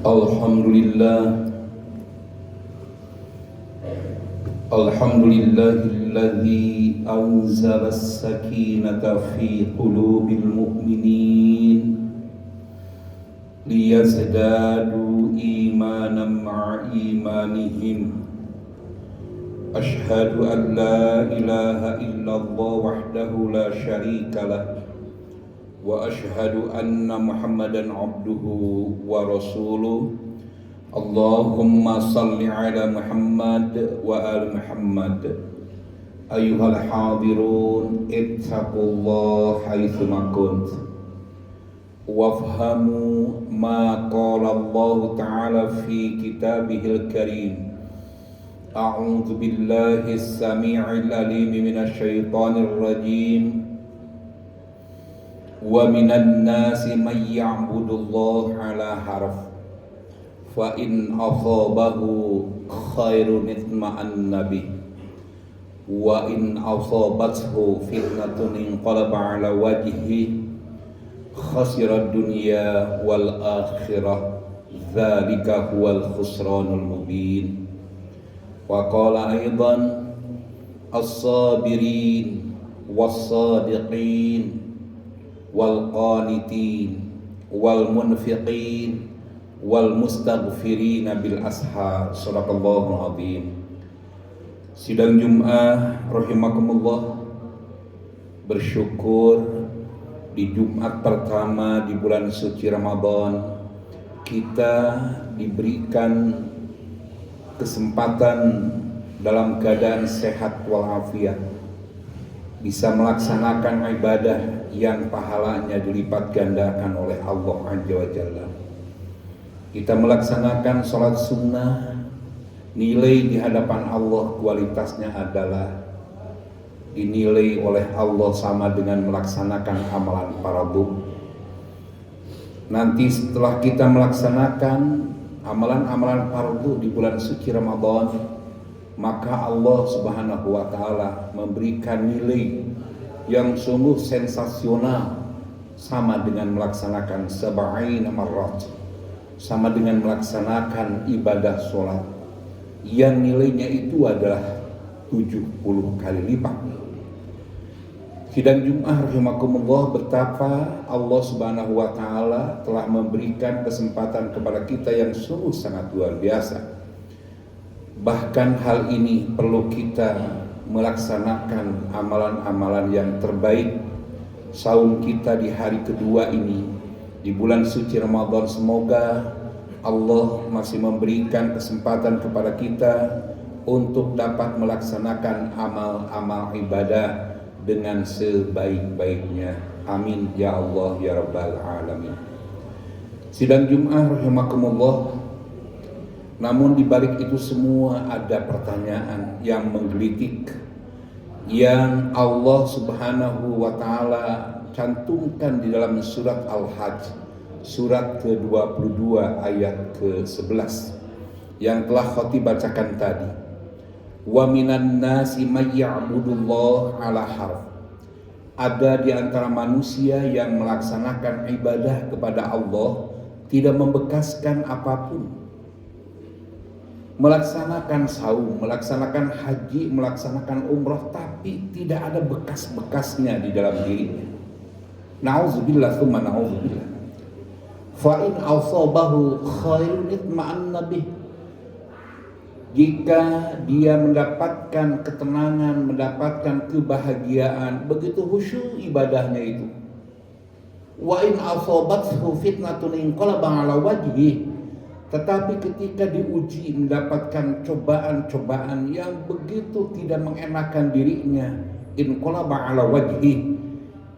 Alhamdulillah, alhamdulillahilladzi anzala as-sakinata fi qulubil mu'minin liyazdadu imanan ma'a imanihim. Ashhadu an la ilaha illallah wahdahu la syarika lah wa ashhadu anna Muhammadan abduhu wa rasuluh. Allahumma salli ala Muhammad wa ali Muhammad. Ayyuhal hadirun ittaqullah haitsu ma kunt wafhamu ma qala Allah ta'ala fi kitabihil karim. A'udzu billahi as-sami'il alim minasy syaithanir rajim. Wa minan nasi may ya'budullaha ala harf fa in asabahu khairun itma'anna bih wa in asabathu fitnatun inqalaba ala wajhihi khasira dunya wal akhirah dzalika huwal khusranul mubin. Wa qala aidan as-sabirin was-sadiqin wal qanitin wal munfiqin wal mustaghfirin bil ashar. Shadaqallahul azim. Sidang Jumat rahimakumullah, bersyukur di Jumat pertama di bulan suci Ramadan kita diberikan kesempatan dalam keadaan sehat walafiat bisa melaksanakan ibadah yang pahalanya dilipat gandakan oleh Allah Azza wa Jalla. Kita melaksanakan sholat sunnah, nilai di hadapan Allah kualitasnya adalah dinilai oleh Allah sama dengan melaksanakan amalan fardu. Nanti setelah kita melaksanakan amalan-amalan fardu di bulan suci Ramadan, maka Allah Subhanahu wa ta'ala memberikan nilai yang sungguh sensasional, sama dengan melaksanakan sab'ina marrat, sama dengan melaksanakan ibadah sholat yang nilainya itu adalah 70 kali lipat. Sidang Jumat rahimakumullah, betapa Allah Subhanahu wa ta'ala telah memberikan kesempatan kepada kita yang sungguh sangat luar biasa. Bahkan hal ini perlu kita melaksanakan amalan-amalan yang terbaik. Saum kita di hari kedua ini di bulan suci Ramadan, semoga Allah masih memberikan kesempatan kepada kita untuk dapat melaksanakan amal-amal ibadah dengan sebaik-baiknya. Amin ya Allah ya Rabbal alamin. Sidang Jumat rahimakumullah, namun di balik itu semua ada pertanyaan yang menggelitik yang Allah Subhanahu wa ta'ala cantumkan di dalam surat Al-Hajj, surat ke-22 ayat ke-11 yang telah khotib bacakan tadi. Wa minan nasi may ya'budullaha ala harf. Ada di antara manusia yang melaksanakan ibadah kepada Allah tidak membekaskan apapun. Melaksanakan saum, melaksanakan haji, melaksanakan umrah, tapi tidak ada bekas-bekasnya di dalam dirinya. Na'udzubillah tsumma na'udzubillah. Fa in asabahu khairun itma'anna bih. Jika dia mendapatkan ketenangan, mendapatkan kebahagiaan, begitu khusyuk ibadahnya itu. Wa in asabathu fitnatun inqalaba ala wajhihi. Tetapi ketika diuji, mendapatkan cobaan-cobaan yang begitu tidak mengenakan dirinya, inqalaba ala wajhi,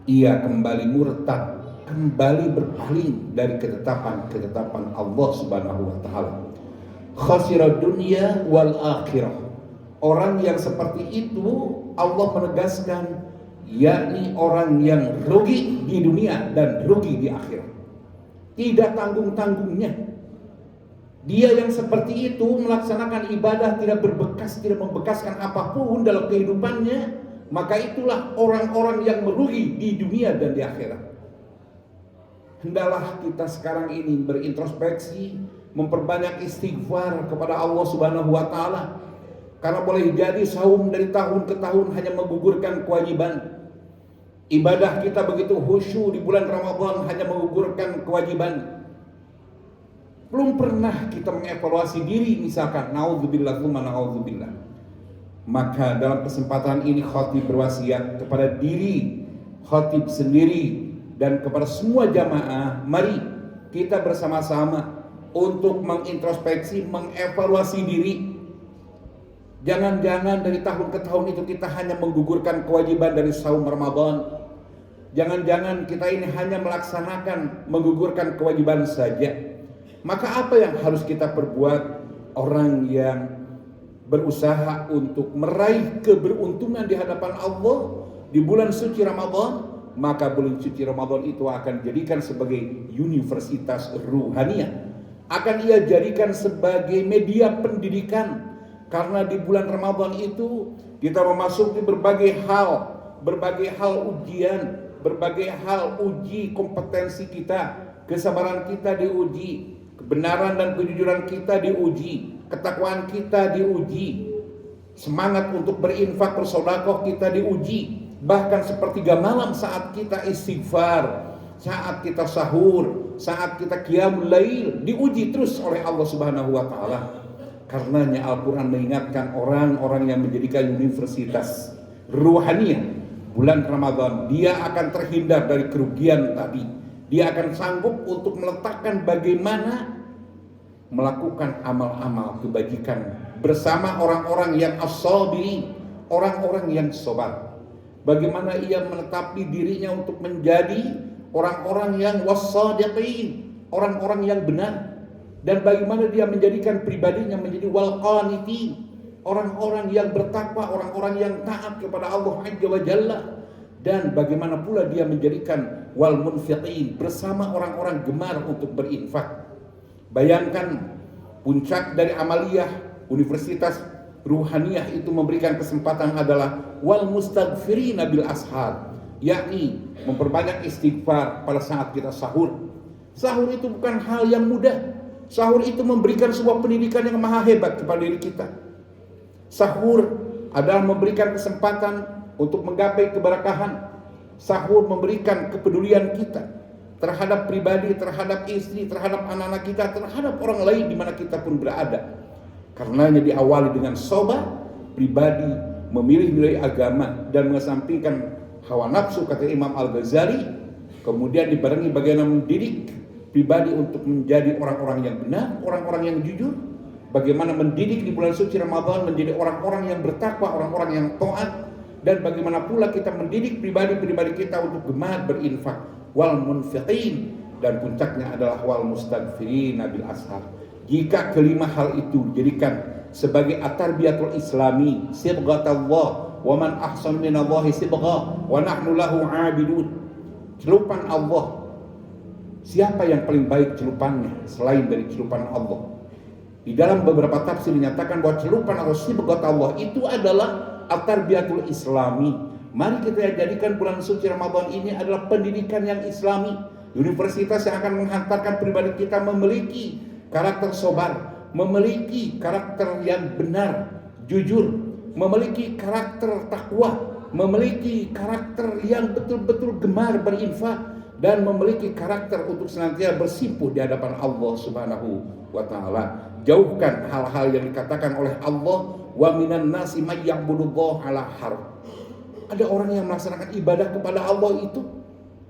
ia kembali murtad, kembali berpaling dari ketetapan Allah Subhanahu wa ta'ala. Khasira dunya wal akhirah. Orang yang seperti itu Allah menegaskan, yakni orang yang rugi di dunia dan rugi di akhirat. Tidak tanggung-tanggungnya. Dia yang seperti itu melaksanakan ibadah tidak berbekas, tidak membekaskan apapun dalam kehidupannya, maka itulah orang-orang yang merugi di dunia dan di akhirat. Hendaklah kita sekarang ini berintrospeksi memperbanyak istighfar kepada Allah Subhanahu wa taala. Karena boleh jadi saum dari tahun ke tahun hanya menggugurkan kewajiban. Ibadah kita begitu khusyuk di bulan Ramadan hanya menggugurkan kewajiban. Belum pernah kita mengevaluasi diri, misalkan naudzubillah tsumma naudzubillah. Maka dalam kesempatan ini khatib berwasiat kepada diri khatib sendiri dan kepada semua jamaah, mari kita bersama-sama untuk mengintrospeksi, mengevaluasi diri. Jangan-jangan dari tahun ke tahun itu kita hanya menggugurkan kewajiban dari saum Ramadan. Jangan-jangan kita ini hanya melaksanakan, menggugurkan kewajiban saja. Maka apa yang harus kita perbuat? Orang yang berusaha untuk meraih keberuntungan di hadapan Allah di bulan suci Ramadan, maka bulan suci Ramadan itu akan dijadikan sebagai universitas ruhaniyah. Akan ia jadikan sebagai media pendidikan. Karena di bulan Ramadan itu kita memasuki berbagai hal ujian, berbagai hal uji kompetensi kita, kesabaran kita diuji, kebenaran dan kejujuran kita diuji, ketakwaan kita diuji, semangat untuk berinfak bersedekah kita diuji. Bahkan sepertiga malam saat kita istighfar, saat kita sahur, saat kita qiyamul lail diuji terus oleh Allah Subhanahu wa taala. Karenanya Al-Quran mengingatkan orang-orang yang menjadikan universitas ruhaniyah bulan Ramadan, dia akan terhindar dari kerugian tadi. Dia akan sanggup untuk meletakkan bagaimana melakukan amal-amal kebajikan bersama orang-orang yang as-sabirin, orang-orang yang sabar. Bagaimana ia menetapi dirinya untuk menjadi orang-orang yang was-sadiqin, orang-orang yang benar. Dan bagaimana dia menjadikan pribadinya menjadi wal-qanitin, orang-orang yang bertakwa, orang-orang yang taat kepada Allah Azza wa Jalla. Dan bagaimana pula dia menjadikan wal-munfiqin, bersama orang-orang gemar untuk berinfak. Bayangkan puncak dari amaliyah universitas ruhaniyah itu memberikan kesempatan adalah wal-mustaghfirina bil ashar, yakni memperbanyak istighfar pada saat kita sahur. Sahur itu bukan hal yang mudah. Sahur itu memberikan sebuah pendidikan yang maha hebat kepada diri kita. Sahur adalah memberikan kesempatan untuk menggapai keberkahan. Sahur memberikan kepedulian kita terhadap pribadi, terhadap istri, terhadap anak-anak kita, terhadap orang lain di mana kita pun berada. Karenanya diawali dengan sobat pribadi, memilih nilai agama dan mengesampingkan hawa nafsu, kata Imam Al-Ghazali. Kemudian dibarengi bagaimana mendidik pribadi untuk menjadi orang-orang yang benar, orang-orang yang jujur. Bagaimana mendidik di bulan suci Ramadan menjadi orang-orang yang bertakwa, orang-orang yang taat. Dan bagaimana pula kita mendidik pribadi-pribadi kita untuk gemar berinfak, wal munfiqin, dan puncaknya adalah wal mustaghfirina bil ashar. Jika kelima hal itu dijadikan sebagai at-tarbiyatul islami, sibghatallah, wa man ahsan minallahi sibghah, wa nahnu lahu 'abidun. Celupan Allah. Siapa yang paling baik celupannya selain dari celupan Allah? Di dalam beberapa tafsir dinyatakan bahwa celupan atau sibghat Allah itu adalah at-tarbiyatul islami. Mari kita jadikan bulan suci Ramadan ini adalah pendidikan yang islami. Universitas yang akan menghantarkan pribadi kita memiliki karakter sobar, memiliki karakter yang benar, jujur, memiliki karakter takwa, memiliki karakter yang betul-betul gemar berinfak, dan memiliki karakter untuk senantiasa bersimpuh di hadapan Allah Subhanahu wa taala. Jauhkan hal-hal yang dikatakan oleh Allah, wa minan nasi may ya'budullaha ala harf. Ada orang yang melaksanakan ibadah kepada Allah itu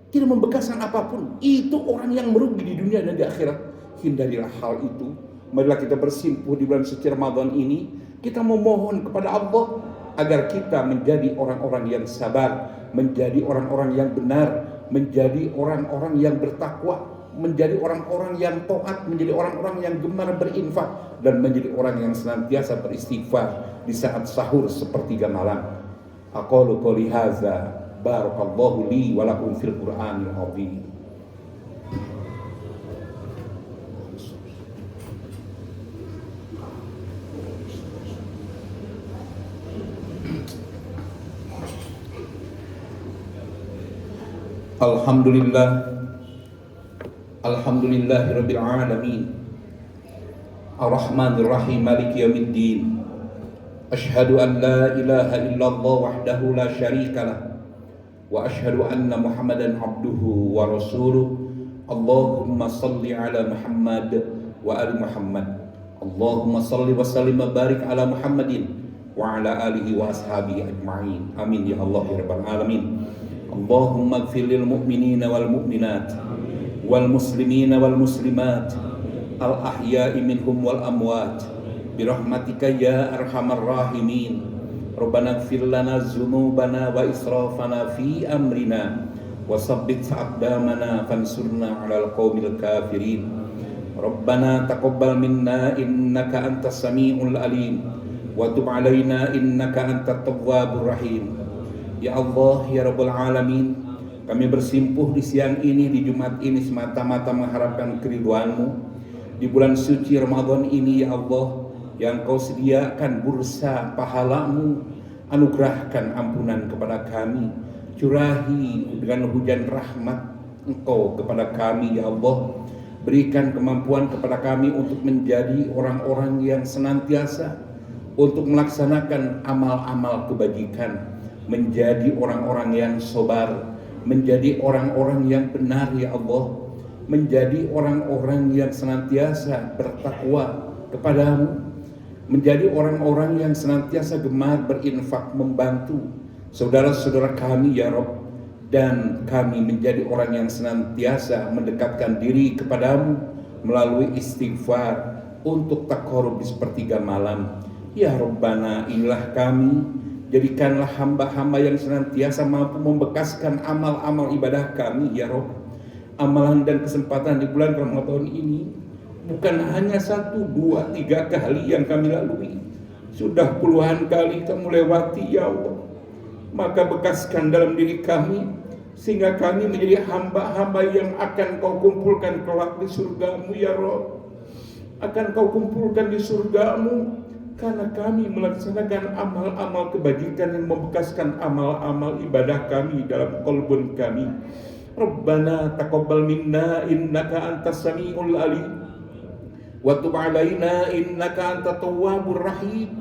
tidak membekaskan apapun. Itu orang yang merugi di dunia dan di akhirat. Hindarilah hal itu. Marilah kita bersimpuh di bulan suci Ramadan ini. Kita memohon kepada Allah agar kita menjadi orang-orang yang sabar, menjadi orang-orang yang benar, menjadi orang-orang yang bertakwa, menjadi orang-orang yang taat, menjadi orang-orang yang gemar berinfak, dan menjadi orang yang senantiasa beristighfar di saat sahur sepertiga malam. Aqulu qouli hadza, barakallahu li wa lakum fil Qur'anil azim. Alhamdulillahirabbil alamin. Ar-Rahmanir Rahim, Maliki Yaumiddin. Asyhadu an la ilaha illallah wahdahu la syarikalah wa asyhadu anna Muhammadan abduhu wa rasuluh. Allahumma salli ala Muhammad wa ali Muhammad. Allahumma salli wa sallim wa barik ala Muhammadin wa ala alihi wa ashabihi ajma'in. Amin ya Allah ya rabbal alamin. Allahumma ighfir lil mu'minina wal mu'minat wal muslimina wal muslimat al ahya'i minhum wal amwat birahmatika ya arhamar rahimin. Rabbana ighfir lana dzunubana wa israfana fi amrina wa tsabbit aqdamana fansurna 'alal qaumil kafirin. Rabbana taqabbal minna innaka antas samiul alim wa tub 'alaina innaka antat tawwabur rahim. Ya Allah ya rabbal alamin, kami bersimpuh di siang ini, di Jumat ini semata-mata mengharapkan keridhaan-Mu. Di bulan suci Ramadan ini ya Allah, yang Kau sediakan bursa pahala-Mu, anugerahkan ampunan kepada kami, curahi dengan hujan rahmat Engkau kepada kami ya Allah. Berikan kemampuan kepada kami untuk menjadi orang-orang yang senantiasa untuk melaksanakan amal-amal kebajikan, menjadi orang-orang yang sabar, menjadi orang-orang yang benar ya Allah, menjadi orang-orang yang senantiasa bertakwa kepadamu, menjadi orang-orang yang senantiasa gemar berinfak membantu saudara-saudara kami ya Rabb, dan kami menjadi orang yang senantiasa mendekatkan diri kepadamu melalui istighfar untuk taqarrub di sepertiga malam. Ya Rabbana, inilah kami, jadikanlah hamba-hamba yang senantiasa mampu membekaskan amal-amal ibadah kami ya Rabb. Amalan dan kesempatan di bulan Ramadan ini bukan hanya 1, 2, 3 kali yang kami lalui, sudah puluhan kali kami lewati ya Allah. Maka bekaskan dalam diri kami sehingga kami menjadi hamba-hamba yang akan Kau kumpulkan kelak di surga-Mu ya Rabb. Akan Kau kumpulkan di surga-Mu karena kami melaksanakan amal-amal kebajikan yang membekaskan amal-amal ibadah kami dalam qalbun kami. Rabbana taqabbal minna innaka antas samiul alim wa tub 'alaina innaka antat tawwabur rahim.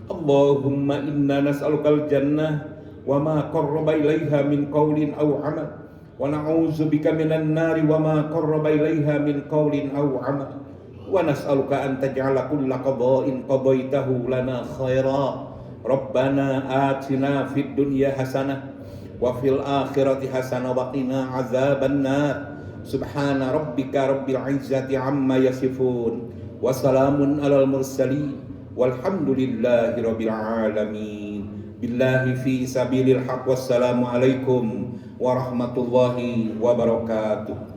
Allahumma inna nas'alukal jannah wa ma qarraba ilaiha min qaulin aw amal wa na'udzubika minan nari wa ma qarraba ilaiha min qaulin aw amal wa nas'aluka an taj'ala kulla qada'in qadaitahu lana khaira. Rabbana atina fid dunya hasanah wa fil akhirati hasanah wa qina azaban nar. Subhana rabbika rabbil izzati amma yasifun wa salamun alal mursalin walhamdulillahi rabbil alamin. Billahi fi sabilil haq. Wassalamu alaikum warahmatullahi wabarakatuh.